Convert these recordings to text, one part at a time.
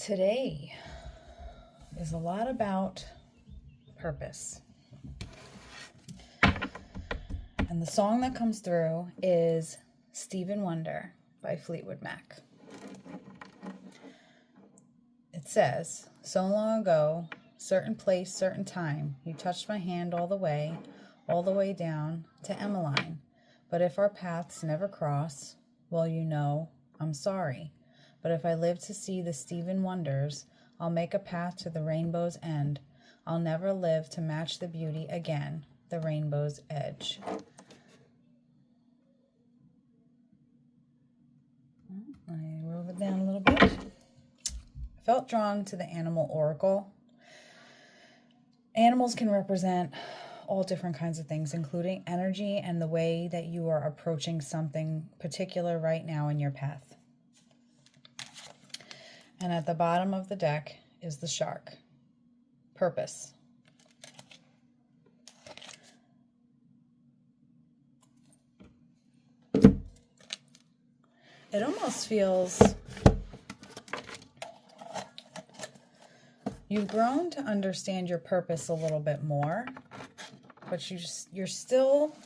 Today is a lot about purpose. And the song that comes through is Stephen Wonder by Fleetwood Mac. It says, so long ago, certain place, certain time, you touched my hand all the way down to Emmeline. But if our paths never cross, well, you know, I'm sorry. But if I live to see the Stephen Wonders, I'll make a path to the rainbow's end. I'll never live to match the beauty again, the rainbow's edge. I wrote it down a little bit. I felt drawn to the animal oracle. Animals can represent all different kinds of things, including energy and the way that you are approaching something particular right now in your path. And at the bottom of the deck is the shark. Purpose. It almost feels you've grown to understand your purpose a little bit more, but you're still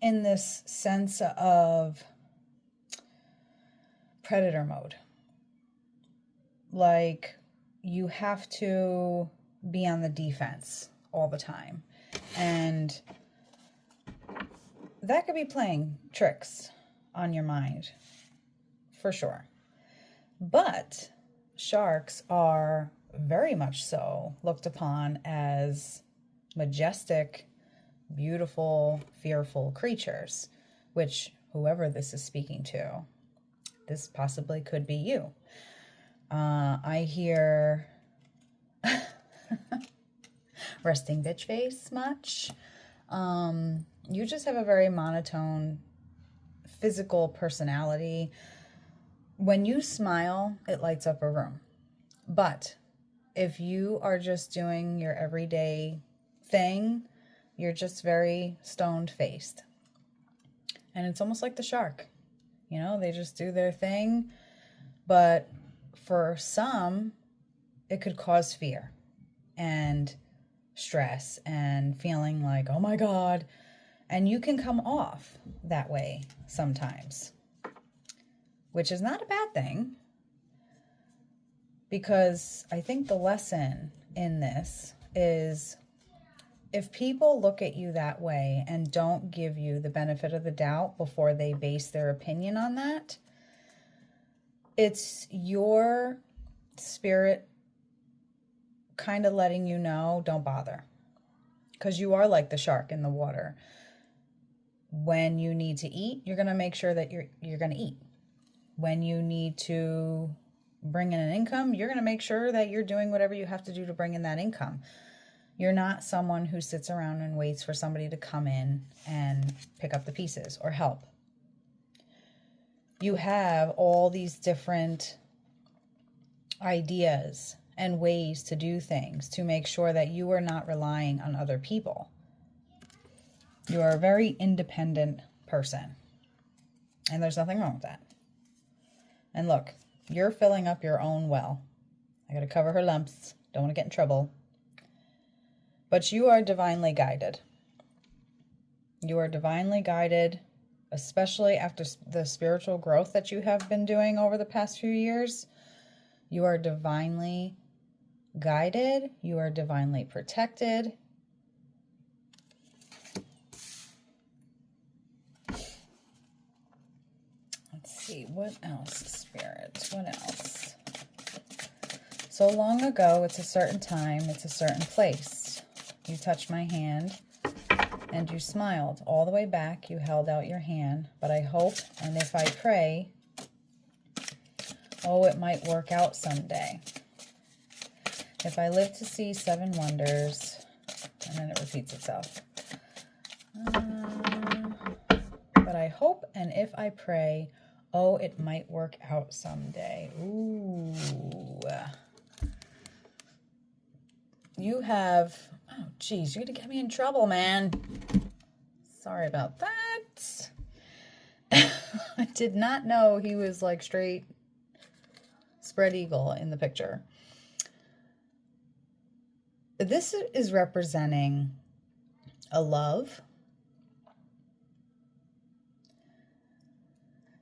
in this sense of predator mode. Like you have to be on the defense all the time. And that could be playing tricks on your mind, for sure. But sharks are very much so looked upon as majestic, beautiful, fearful creatures, which whoever this is speaking to, this possibly could be you. I hear resting bitch face much. You just have a very monotone physical personality. When you smile, it lights up a room. But if you are just doing your everyday thing, you're just very stoned-faced. And it's almost like the shark. You know, they just do their thing. But for some, it could cause fear and stress and feeling like, oh my God. And you can come off that way sometimes, which is not a bad thing, because I think the lesson in this is if people look at you that way and don't give you the benefit of the doubt before they base their opinion on that, it's your spirit kind of letting you know, don't bother. Because you are like the shark in the water. When you need to eat, you're going to make sure that you're going to eat. When you need to bring in an income, you're going to make sure that you're doing whatever you have to do to bring in that income. You're not someone who sits around and waits for somebody to come in and pick up the pieces or help. You have all these different ideas and ways to do things to make sure that you are not relying on other people. You are a very independent person, and there's nothing wrong with that. And look, you're filling up your own well. I got to cover her lumps. Don't want to get in trouble. But you are divinely guided. You are divinely guided, especially after the spiritual growth that you have been doing over the past few years. You are divinely guided. You are divinely protected. Let's see, what else, Spirit? What else? So long ago, it's a certain time, it's a certain place. You touched my hand and you smiled. All the way back, you held out your hand. But I hope, and if I pray, oh, it might work out someday. If I live to see 7 wonders, and then it repeats itself. But I hope, and if I pray, oh, it might work out someday. Ooh. You have, oh, geez, you're going to get me in trouble, man. Sorry about that. I did not know he was like straight spread eagle in the picture. This is representing a love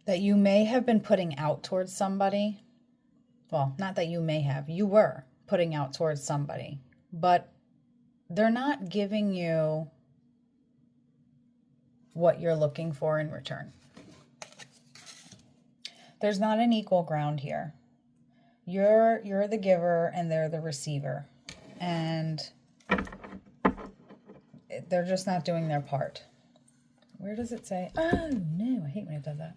that you may have been putting out towards somebody. Well, not that you may have, you were putting out towards somebody, but they're not giving you what you're looking for in return. There's not an equal ground here. You're the giver and they're the receiver. And they're just not doing their part. Where does it say? Oh, no, I hate when it does that.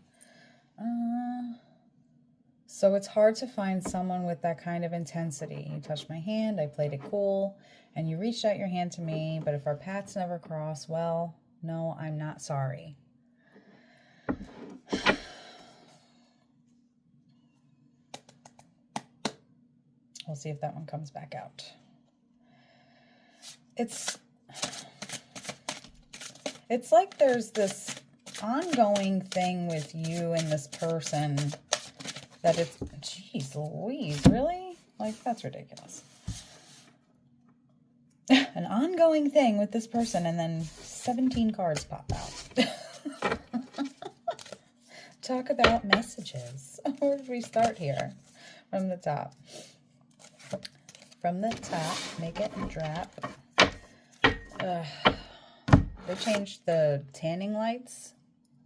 So it's hard to find someone with that kind of intensity. You touched my hand, I played it cool, and you reached out your hand to me, but if our paths never cross, well, no, I'm not sorry. We'll see if that one comes back out. It's like there's this ongoing thing with you and this person that it's, geez Louise, really? Like, that's ridiculous. An ongoing thing with this person, and then 17 cards pop out. Talk about messages. Where did we start here? From the top. From the top, make it drop. They changed the tanning lights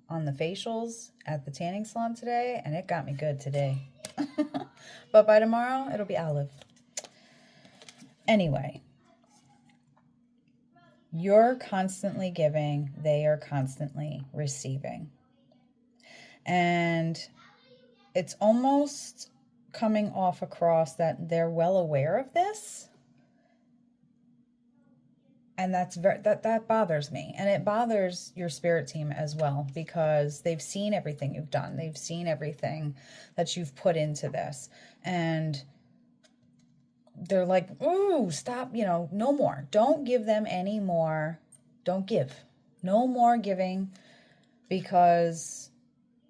on the facials at the tanning salon today, and it got me good today. But by tomorrow, it'll be olive. Anyway, you're constantly giving, they are constantly receiving. And it's almost coming off across that they're well aware of this. And that bothers me. And it bothers your spirit team as well, because they've seen everything you've done. They've seen everything that you've put into this. And they're like, ooh, stop, no more. Don't give them any more. Don't give. No more giving, because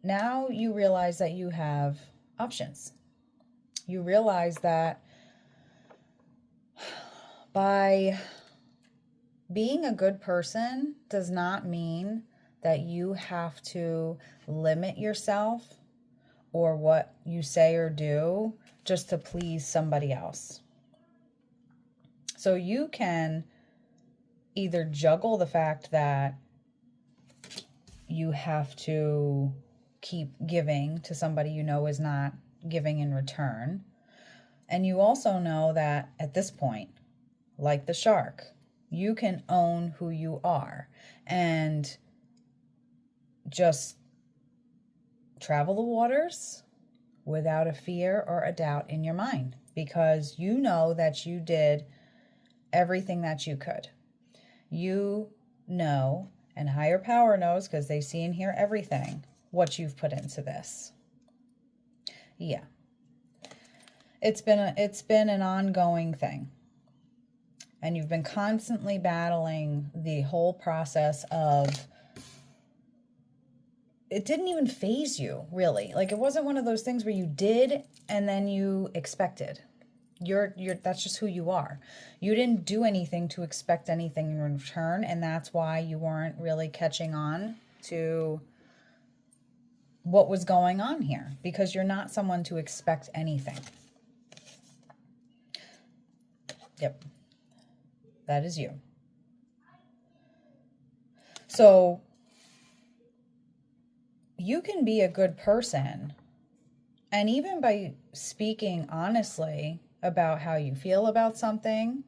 now you realize that you have options. You realize that by being a good person does not mean that you have to limit yourself or what you say or do just to please somebody else. So you can either juggle the fact that you have to keep giving to somebody you know is not giving in return. And you also know that at this point, like the shark, you can own who you are and just travel the waters without a fear or a doubt in your mind, because you know that you did everything that you could. You know, and higher power knows, because they see and hear everything, what you've put into this. Yeah. It's been an ongoing thing. And you've been constantly battling the whole process of, it didn't even faze you, really. Like, it wasn't one of those things where you did and then you expected. That's just who you are. You didn't do anything to expect anything in return, and that's why you weren't really catching on to what was going on here, because you're not someone to expect anything. Yep. That is you. So you can be a good person, and even by speaking honestly about how you feel about something,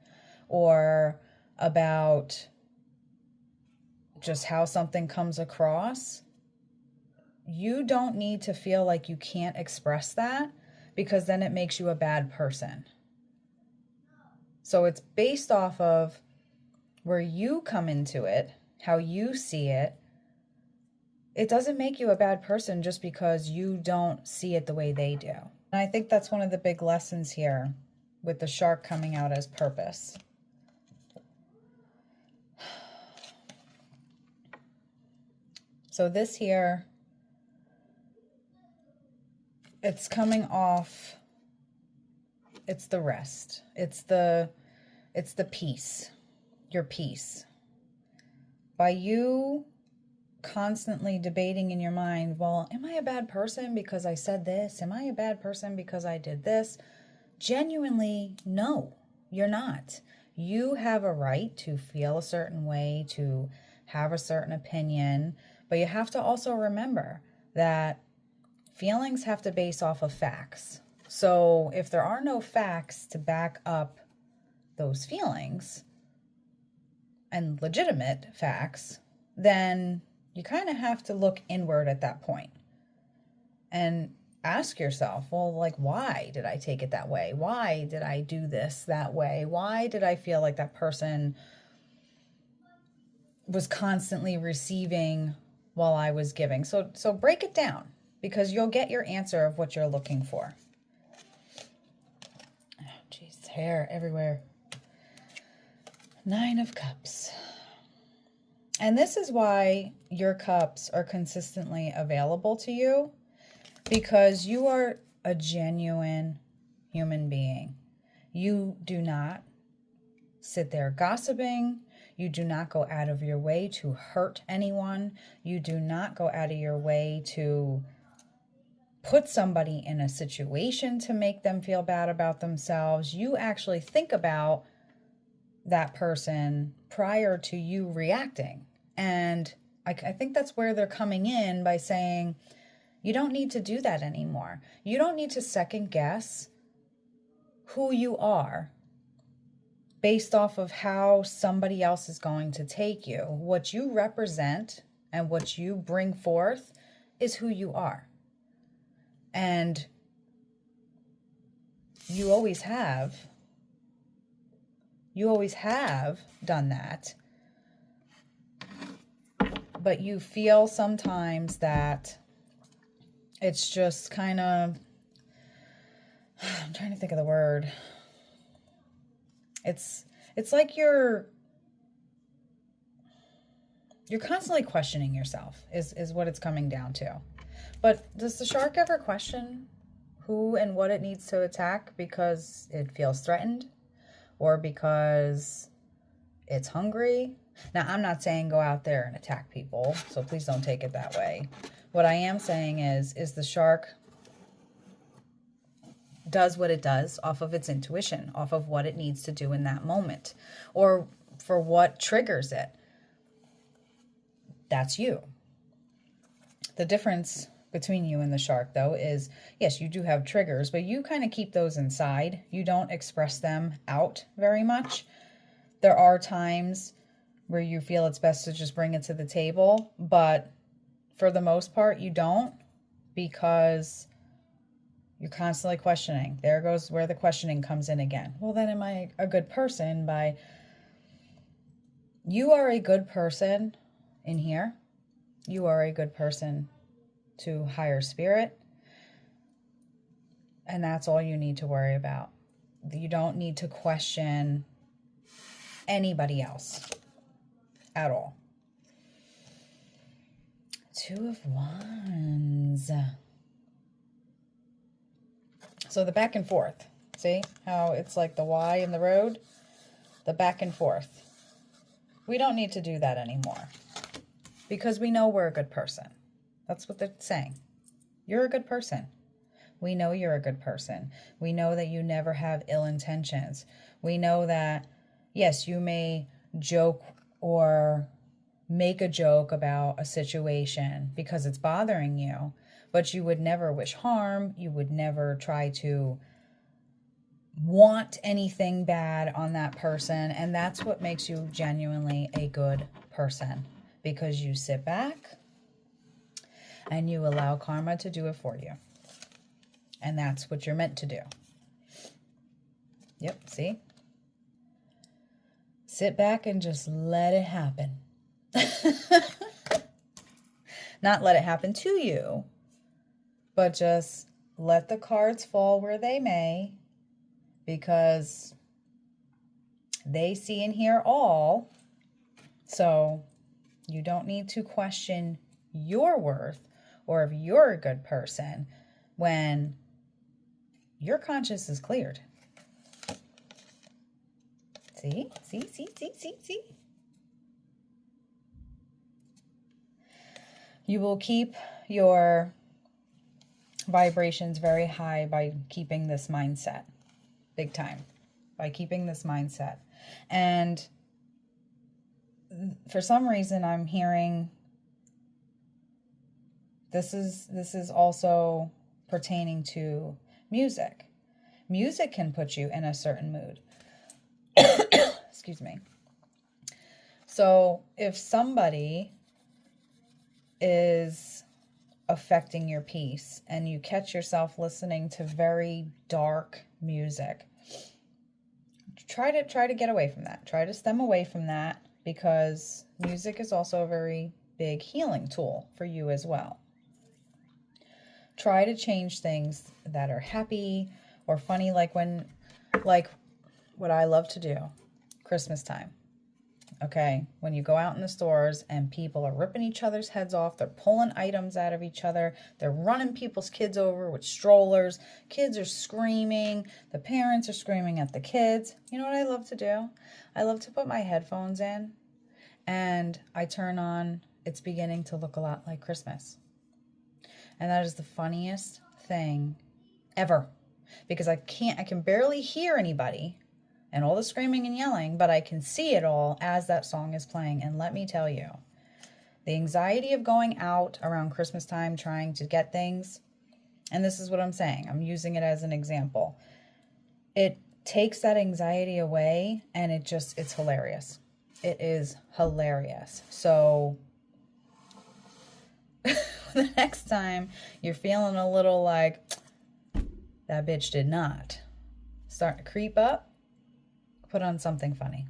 or about just how something comes across, you don't need to feel like you can't express that, because then it makes you a bad person. So it's based off of where you come into it, how you see it. It doesn't make you a bad person just because you don't see it the way they do. And I think that's one of the big lessons here with the shark coming out as purpose. So this here, it's coming off It's the rest. It's the peace. Your peace. By you constantly debating in your mind, well, am I a bad person because I said this? Am I a bad person because I did this? Genuinely, no, you're not. You have a right to feel a certain way, to have a certain opinion, but you have to also remember that feelings have to base off of facts. So if there are no facts to back up those feelings and legitimate facts, then you kind of have to look inward at that point and ask yourself, well, like, why did I take it that way? Why did I do this that way? Why did I feel like that person was constantly receiving while I was giving? So break it down, because you'll get your answer of what you're looking for. Oh, geez, hair everywhere. 9 of Cups. And this is why your cups are consistently available to you, because you are a genuine human being. You do not sit there gossiping. You do not go out of your way to hurt anyone. You do not go out of your way to put somebody in a situation to make them feel bad about themselves. You actually think about that person prior to you reacting. And I think that's where they're coming in by saying, you don't need to do that anymore. You don't need to second guess who you are based off of how somebody else is going to take you. What you represent and what you bring forth is who you are. And you always have done that. But you feel sometimes that it's just kind of, I'm trying to think of the word. It's like you're constantly questioning yourself is what it's coming down to. But does the shark ever question who and what it needs to attack because it feels threatened or because it's hungry? Now, I'm not saying go out there and attack people, so please don't take it that way. What I am saying is the shark does what it does off of its intuition, off of what it needs to do in that moment, or for what triggers it. That's you. The difference between you and the shark, though, is, yes, you do have triggers, but you kind of keep those inside. You don't express them out very much. There are times where you feel it's best to just bring it to the table, but for the most part, you don't, because you're constantly questioning. There goes where the questioning comes in again. Well, then am I a good person? You are a good person in here. You are a good person to higher spirit. And that's all you need to worry about. You don't need to question anybody else at all. 2 of Wands. So the back and forth. See how it's like the Y in the road? The back and forth. We don't need to do that anymore, because we know we're a good person. That's what they're saying. You're a good person. We know you're a good person. We know that you never have ill intentions. We know that, yes, you may joke or make a joke about a situation because it's bothering you, but you would never wish harm. You would never try to want anything bad on that person. And that's what makes you genuinely a good person, because you sit back and you allow karma to do it for you. And that's what you're meant to do. Yep, see? Sit back and just let it happen. Not let it happen to you, but just let the cards fall where they may, because they see and hear all. So you don't need to question your worth or if you're a good person when your conscience is cleared. See, see, see, see, see, see. You will keep your vibrations very high by keeping this mindset. Big time. By keeping this mindset. And for some reason I'm hearing this is also pertaining to music. Music can put you in a certain mood. Excuse me. So if somebody is affecting your peace and you catch yourself listening to very dark music, try to get away from that. Try to stem away from that, because music is also a very big healing tool for you as well. Try to change things that are happy or funny, like what I love to do, Christmas time. Okay, when you go out in the stores and people are ripping each other's heads off, they're pulling items out of each other, they're running people's kids over with strollers, kids are screaming, the parents are screaming at the kids. You know what I love to do? I love to put my headphones in and I turn on It's Beginning to Look a Lot Like Christmas. And that is the funniest thing ever, because I can barely hear anybody and all the screaming and yelling, but I can see it all as that song is playing. And let me tell you, the anxiety of going out around Christmas time trying to get things, and this is what I'm saying, I'm using it as an example. It takes that anxiety away, and it's hilarious. It is hilarious. So the next time you're feeling a little like, that bitch did not, start to creep up, put on something funny.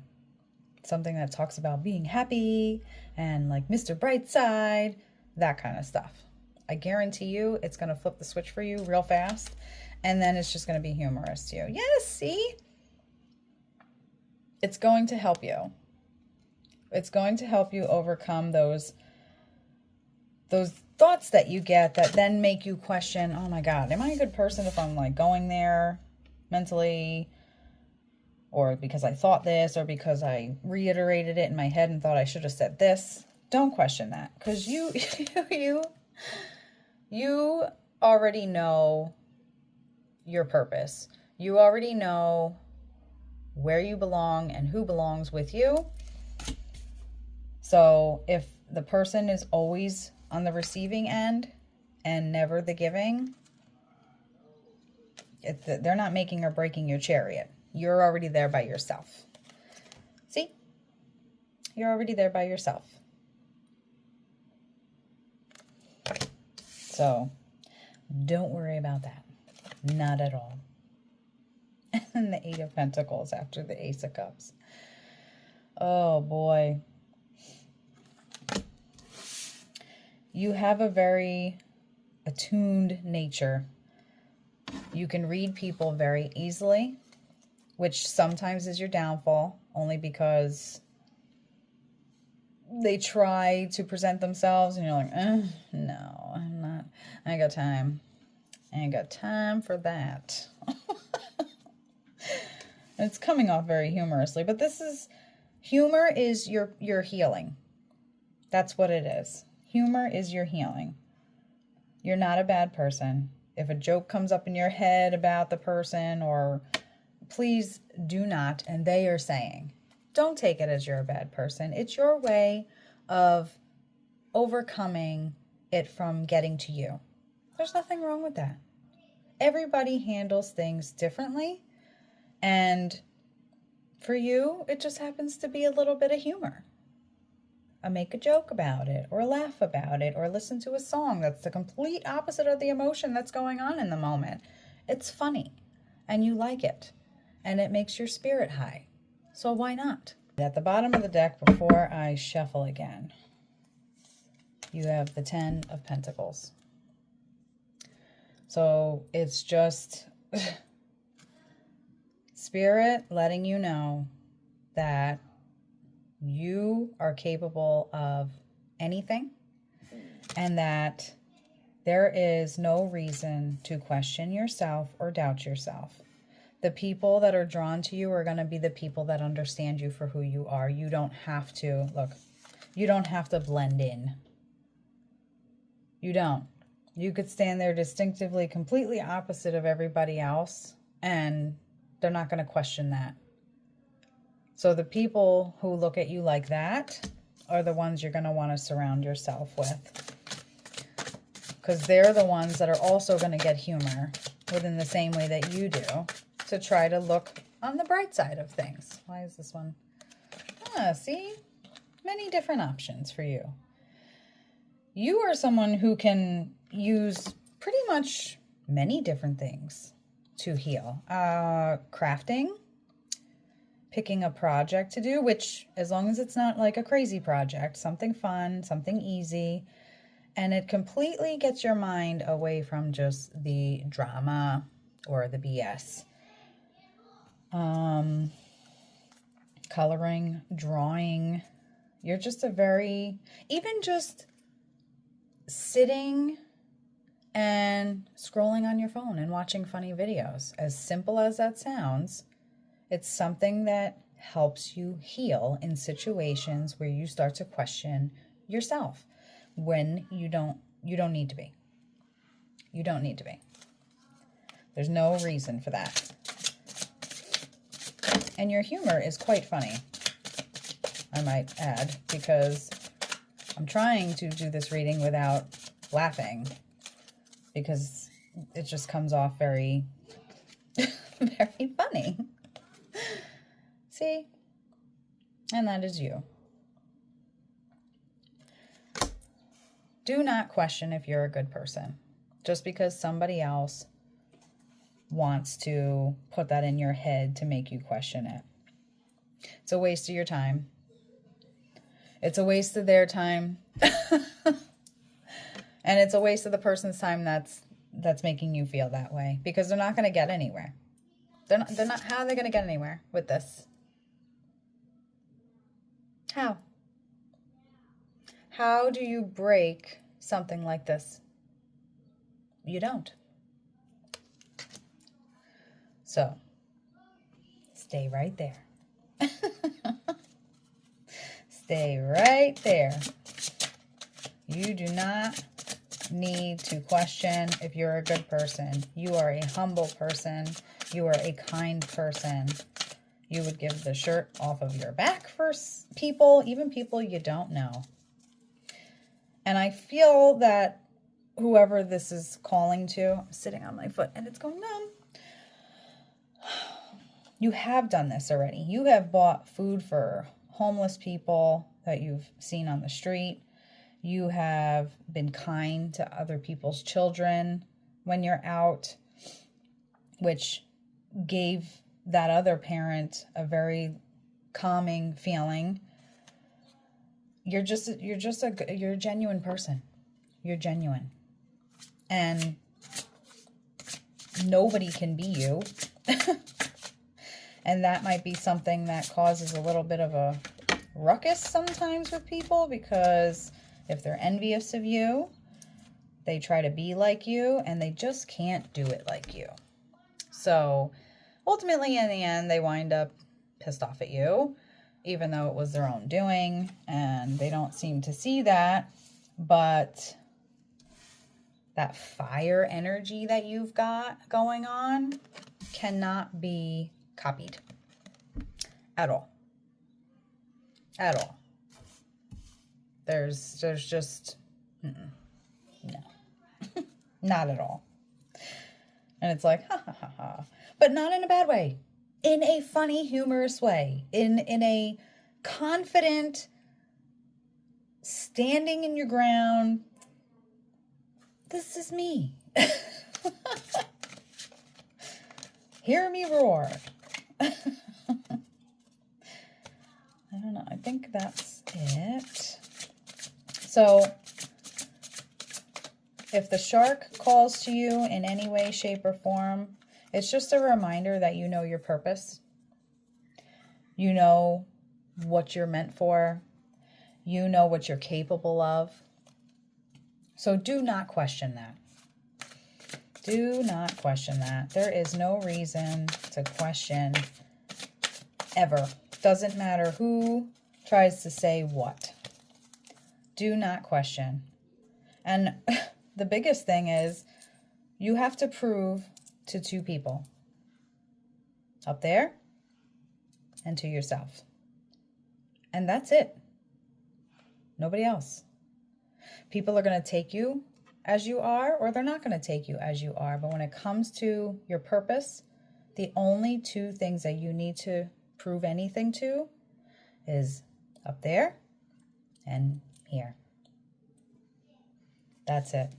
Something that talks about being happy and like Mr. Brightside, that kind of stuff. I guarantee you it's going to flip the switch for you real fast, and then it's just going to be humorous to you. Yes, see? It's going to help you. It's going to help you overcome those thoughts that you get that then make you question, oh my God, am I a good person if I'm like going there mentally? Or because I thought this, or because I reiterated it in my head and thought I should have said this. Don't question that, because you already know your purpose. You already know where you belong and who belongs with you. So if the person is always on the receiving end and never the giving, they're not making or breaking your chariot. You're already there by yourself. See? You're already there by yourself. So, don't worry about that. Not at all. And the Eight of Pentacles after the Ace of Cups. Oh, boy. You have a very attuned nature. You can read people very easily, which sometimes is your downfall, only because they try to present themselves and you're like, no, I'm not, I ain't got time. I ain't got time for that. It's coming off very humorously, but humor is your healing. That's what it is. Humor is your healing. You're not a bad person. If a joke comes up in your head about the person, or please do not, and they are saying, don't take it as you're a bad person. It's your way of overcoming it from getting to you. There's nothing wrong with that. Everybody handles things differently, and for you, it just happens to be a little bit of humor. Make a joke about it, or laugh about it, or listen to a song that's the complete opposite of the emotion that's going on in the moment. It's funny, and you like it, and it makes your spirit high. So why not? At the bottom of the deck, before I shuffle again, you have the Ten of Pentacles. So it's just Spirit letting you know that you are capable of anything, and that there is no reason to question yourself or doubt yourself. The people that are drawn to you are going to be the people that understand you for who you are. You don't have to, look, you don't have to blend in. You don't. You could stand there distinctively, completely opposite of everybody else, and they're not going to question that. So the people who look at you like that are the ones you're going to want to surround yourself with. Because they're the ones that are also going to get humor within the same way that you do, to try to look on the bright side of things. Why is this one? See? Many different options for you. You are someone who can use pretty much many different things to heal. Crafting, picking a project to do, which as long as it's not like a crazy project, something fun, something easy, and it completely gets your mind away from just the drama or the BS. Coloring, drawing. You're just a very, even just sitting and scrolling on your phone and watching funny videos. As simple as that sounds, it's something that helps you heal in situations where you start to question yourself when you don't need to be. You don't need to be. There's no reason for that. And your humor is quite funny, I might add, because I'm trying to do this reading without laughing, because it just comes off very, very funny. See? And that is you. Do not question if you're a good person, just because somebody else wants to put that in your head to make you question it. It's a waste of your time. It's a waste of their time. And it's a waste of the person's time that's making you feel that way, because they're not going to get anywhere. They're not, how are they going to get anywhere with this? How? How do you break something like this? You don't. So, stay right there. Stay right there. You do not need to question if you're a good person. You are a humble person. You are a kind person. You would give the shirt off of your back for people, even people you don't know. And I feel that whoever this is calling to, I'm sitting on my foot and it's going numb. You have done this already. You have bought food for homeless people that you've seen on the street. You have been kind to other people's children when you're out, which gave that other parent a very calming feeling. You're a genuine person. You're genuine. And nobody can be you. And that might be something that causes a little bit of a ruckus sometimes with people, because if they're envious of you, they try to be like you, and they just can't do it like you. So ultimately, in the end, they wind up pissed off at you, even though it was their own doing, and they don't seem to see that. But that fire energy that you've got going on cannot be copied at all. At all. There's just, no, not at all. And it's like, ha, ha, ha, ha. But not in a bad way. In a funny, humorous way. In a confident, standing in your ground, this is me. Hear me roar. I don't know. I think that's it. So, if the shark calls to you in any way, shape, or form, it's just a reminder that you know your purpose. You know what you're meant for. You know what you're capable of. So do not question that. Do not question that. There is no reason to question ever. Doesn't matter who tries to say what. Do not question. And the biggest thing is you have to prove to two people. Up there and to yourself. And that's it. Nobody else. People are going to take you as you are, or they're not going to take you as you are. But when it comes to your purpose, the only two things that you need to prove anything to is up there and here. That's it.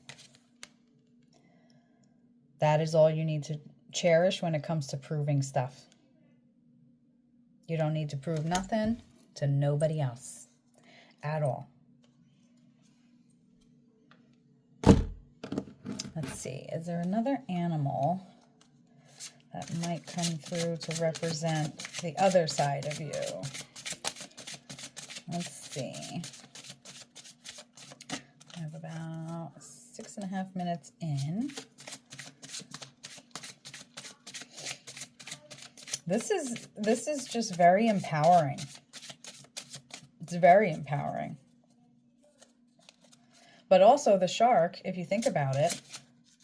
That is all you need to cherish when it comes to proving stuff. You don't need to prove nothing to nobody else at all. Let's see, is there another animal that might come through to represent the other side of you? Let's see. I have about 6.5 minutes in. This is just very empowering. It's very empowering. But also the shark, if you think about it,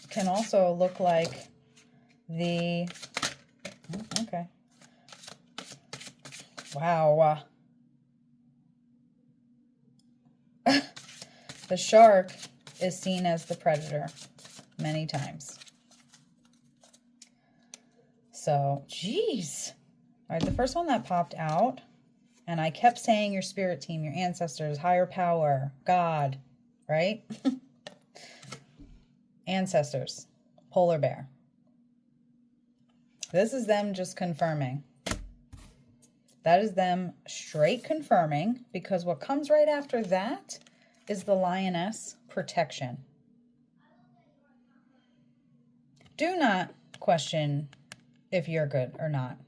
can also look like the... Okay. Wow. The shark is seen as the predator many times. So, geez. All right, the first one that popped out, and I kept saying your spirit team, your ancestors, higher power, God, right? Ancestors, polar bear. This is them just confirming. That is them straight confirming, because what comes right after that is the lioness, protection. Do not question if you're good or not,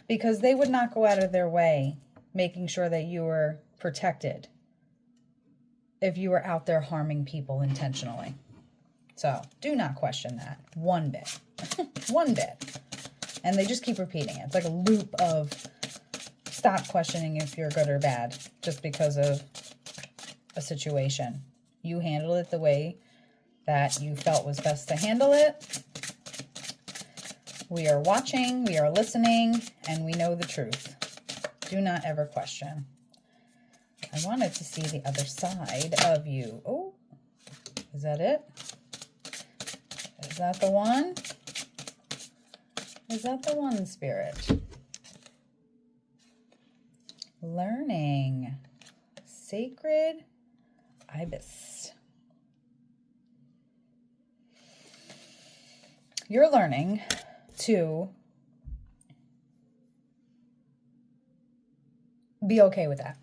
because they would not go out of their way making sure that you were protected if you were out there harming people intentionally. So do not question that one bit. One bit. And they just keep repeating it. It's like a loop of stop questioning if you're good or bad just because of a situation. You handle it the way that you felt was best to handle it. We are watching, we are listening, and we know the truth. Do not ever question. I wanted to see the other side of you. Oh, is that it? Is that the one? Is that the one, Spirit? Learning. Sacred ibis. You're learning to be okay with that.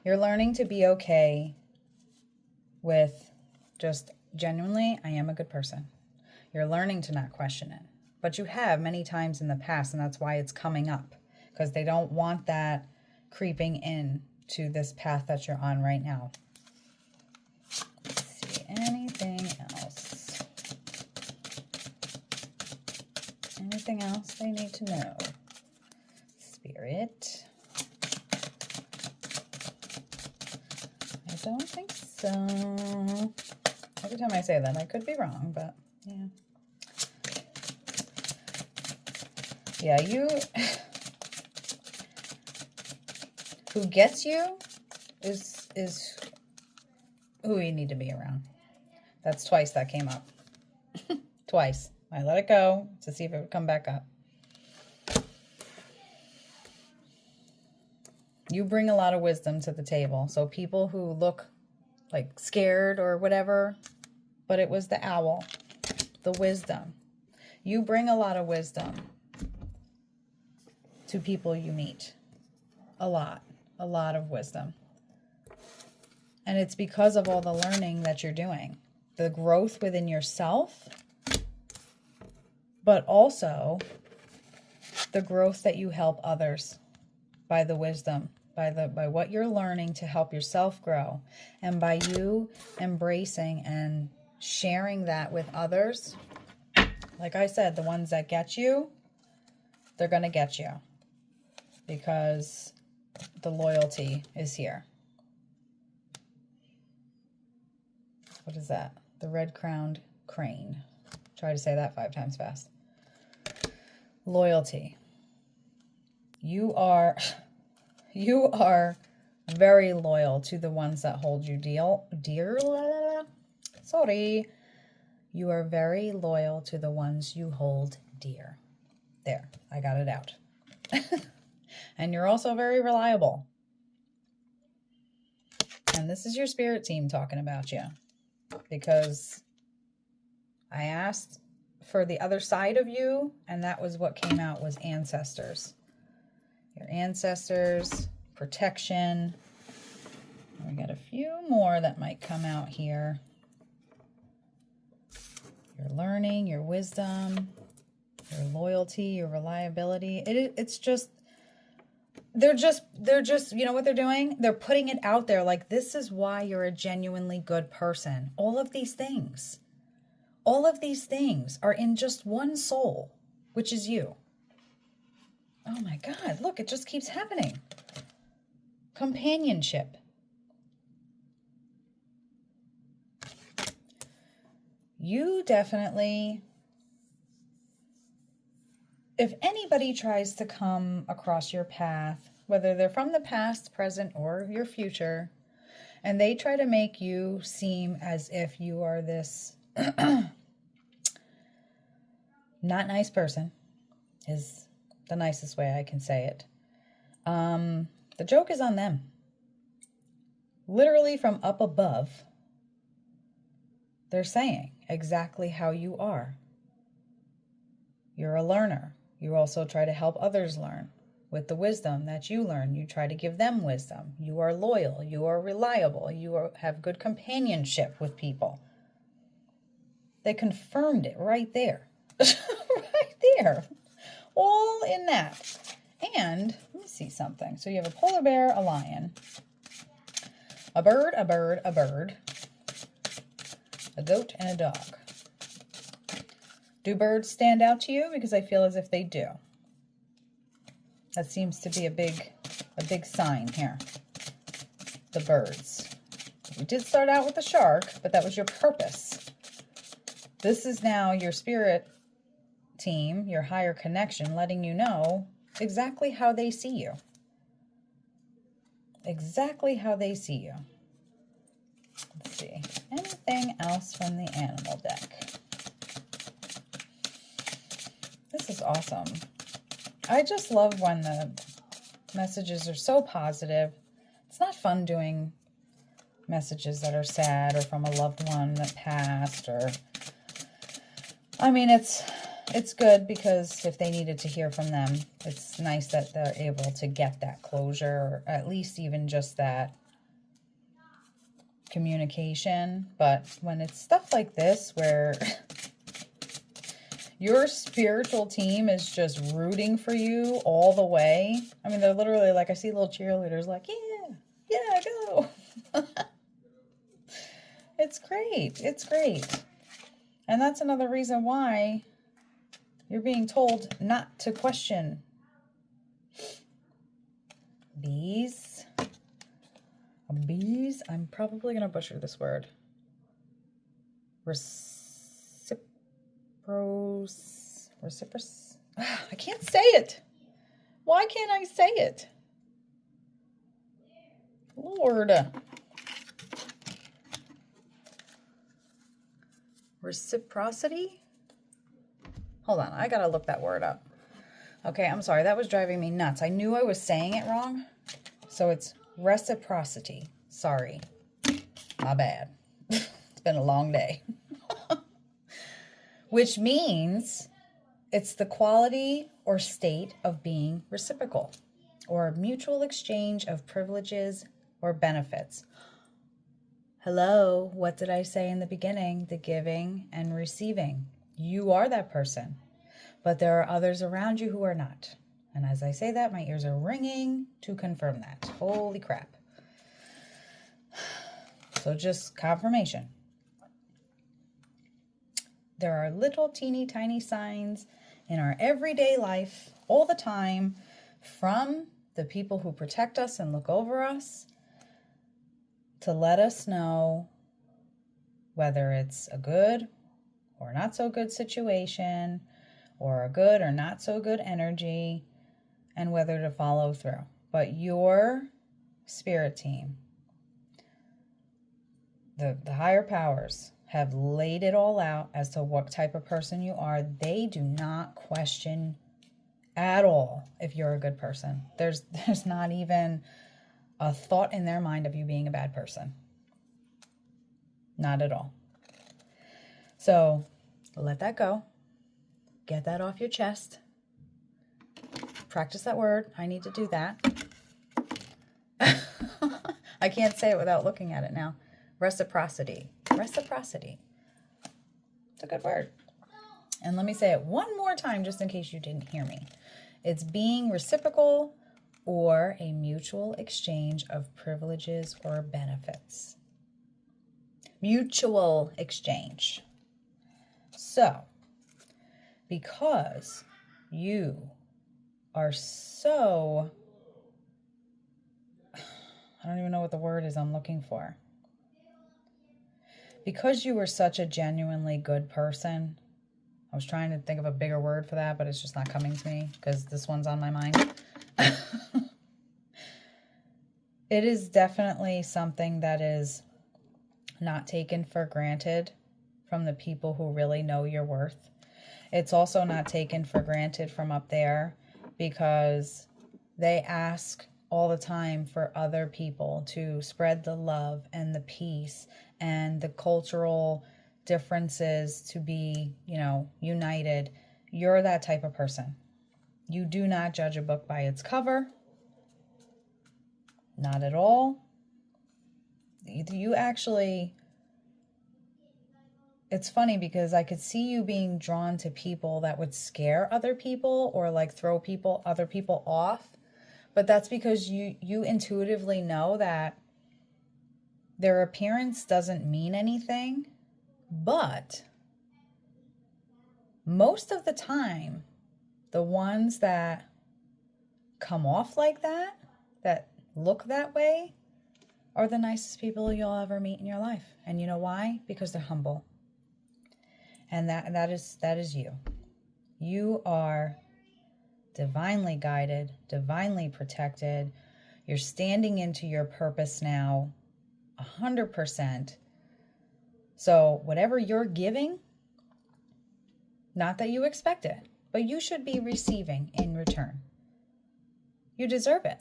You're learning to be okay with just genuinely, I am a good person. You're learning to not question it. But you have many times in the past, and that's why it's coming up. Because they don't want that creeping in to this path that you're on right now. Let's see, anything else? Anything else they need to know? Spirit. I don't think so. Every time I say that, I could be wrong, but yeah. Yeah, you... Who gets you is who you need to be around. That's twice that came up. Twice. I let it go to see if it would come back up. You bring a lot of wisdom to the table. So people who look like scared or whatever, but it was the owl, the wisdom. You bring a lot of wisdom to people you meet. A lot of wisdom. And it's because of all the learning that you're doing, the growth within yourself, but also the growth that you help others by the wisdom, by what you're learning to help yourself grow, and by you embracing and sharing that with others, like I said, the ones that get you, they're going to get you because the loyalty is here. What is that? The red-crowned crane. Try to say that 5 times fast. Loyalty. You are very loyal to the ones that hold you dear. Sorry. You are very loyal to the ones you hold dear. There, I got it out. And you're also very reliable. And this is your spirit team talking about you. Because I asked for the other side of you, and that was what came out, was ancestors. Your ancestors, protection. We got a few more that might come out here. Your learning, your wisdom, your loyalty, your reliability. It's just, they're just, you know what they're doing? They're putting it out there like, this is why you're a genuinely good person. All of these things are in just one soul, which is you. Oh my God, look, it just keeps happening. Companionship. You definitely, if anybody tries to come across your path, whether they're from the past, present, or your future, and they try to make you seem as if you are this not nice person, is the nicest way I can say it. The joke is on them. Literally from up above, they're saying exactly how you are. You're a learner. You also try to help others learn. With the wisdom that you learn, you try to give them wisdom. You are loyal. You are reliable. You have good companionship with people. They confirmed it right there. Right there. All in that. And let me see something. So you have a polar bear, a lion, a bird, a bird, a bird, a goat, and a dog. Do birds stand out to you? Because I feel as if they do. That seems to be a big sign here. The birds. We did start out with the shark, but that was your purpose. This is now your spirit team, your higher connection, letting you know exactly how they see you. Exactly how they see you. Let's see. Anything else from the animal deck? This is awesome. I just love when the messages are so positive. It's not fun doing messages that are sad or from a loved one that passed, or I mean, it's good because if they needed to hear from them, it's nice that they're able to get that closure, or at least even just that communication. But when it's stuff like this where your spiritual team is just rooting for you all the way. I mean, they're literally like, I see little cheerleaders like, yeah, go. It's great. It's great. And that's another reason why you're being told not to question. Bees. Bees. I'm probably going to butcher this word. Reciprocous. I can't say it. Why can't I say it? Lord. Reciprocity? Hold on, I gotta look that word up. Okay, I'm sorry, that was driving me nuts. I knew I was saying it wrong. So it's reciprocity. Sorry. My bad. It's been a long day. Which means it's the quality or state of being reciprocal, or mutual exchange of privileges or benefits. Hello, what did I say in the beginning? The giving and receiving. You are that person, but there are others around you who are not. And as I say that, my ears are ringing to confirm that. Holy crap. So just confirmation. There are little teeny tiny signs in our everyday life all the time from the people who protect us and look over us to let us know whether it's a good or not so good situation or a good or not so good energy and whether to follow through. But your spirit team, the higher powers, have laid it all out as to what type of person you are. They do not question at all if you're a good person. There's not even a thought in their mind of you being a bad person. Not at all. So let that go. Get that off your chest. Practice that word. I need to do that. I can't say it without looking at it now. Reciprocity. Reciprocity. It's a good word. And let me say it one more time just in case you didn't hear me. It's being reciprocal or a mutual exchange of privileges or benefits. Mutual exchange. So, because you are so, I don't even know what the word is I'm looking for. Because you were such a genuinely good person, I was trying to think of a bigger word for that, but it's just not coming to me because this one's on my mind. It is definitely something that is not taken for granted from the people who really know your worth. It's also not taken for granted from up there because they ask all the time for other people to spread the love and the peace and the cultural differences to be, united. You're that type of person. You do not judge a book by its cover. Not at all. You actually, it's funny because I could see you being drawn to people that would scare other people or like throw other people off. But that's because you intuitively know that their appearance doesn't mean anything. But most of the time, the ones that come off like that look that way, are the nicest people you'll ever meet in your life. And you know why? Because they're humble. And that is you. You are divinely guided, divinely protected. You're standing into your purpose now 100%. So whatever you're giving, not that you expect it, but you should be receiving in return. You deserve it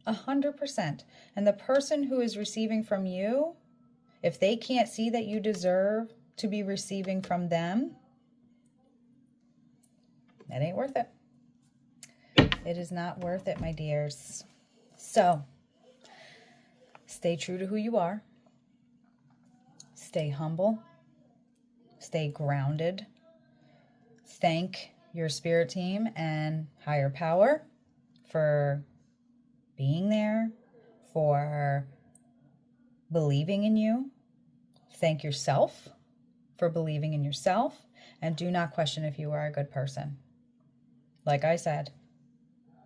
100%. And the person who is receiving from you, if they can't see that you deserve to be receiving from them, that ain't worth it. It is not worth it, my dears. So, stay true to who you are. Stay humble. Stay grounded. Thank your spirit team and higher power for being there, for believing in you. Thank yourself for believing in yourself. And do not question if you are a good person. Like I said,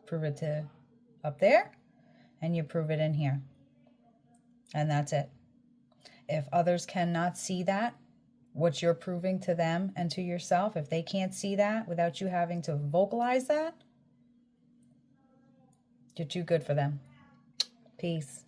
prove it to up there and you prove it in here. And that's it. If others cannot see that, what you're proving to them and to yourself, if they can't see that without you having to vocalize that, you're too good for them. Peace.